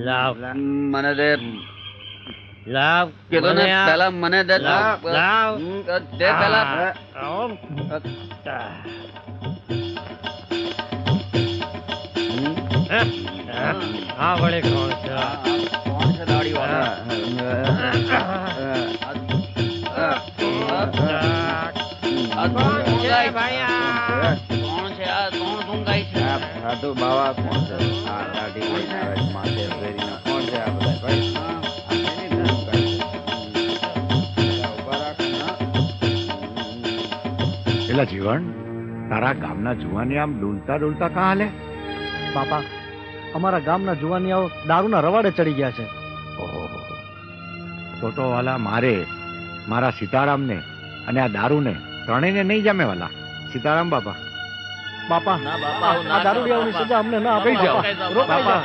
લાવ મને દે લાવ કીધું ને પેલા મને દે લાવ દે પેલા હા વળે કોણ છે કોણ છે દાઢી વાળા કોણ છે ભાઈ કોણ છે આ કોણ ધૂંગાય છે સાધુ બાવા કોણ છે આ દાઢી લઈને આવે છે માથે ફેરીને કોણ છે આ બધા ભાઈ પેલા જીવન તારા ગામના જુવાની આમ ડોલતા ડોલતા કાં હાલે? બાપા અમારા ગામના જુવાનિયાઓ દારૂના રવાડે ચડી ગયા છે. ઓહો, તો વાલા મારે મારા સીતારામને અને આ દારૂને ત્રણેયને નહીં જમે વાલા. સીતારામ બાપા. બાપા ના બાપા આ દારૂડિયાઓની સજા અમને ના આપો બાપા. બાપા